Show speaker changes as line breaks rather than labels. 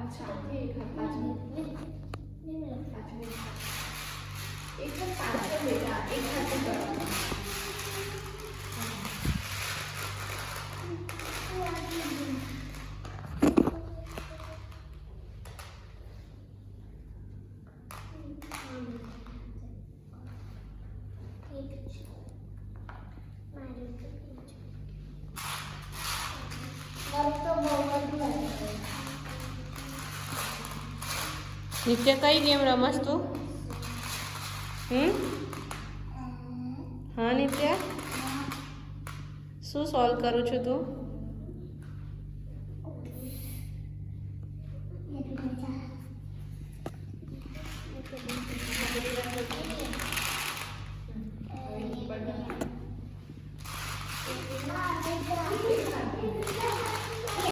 अच्छा ठीक है 5 मिनट 5 मिनट एक तो 5 तो बेटा एक हाथ से करो नित्य कई गेम रमस तू हाँ नित्य शू सॉल्व करू छू तू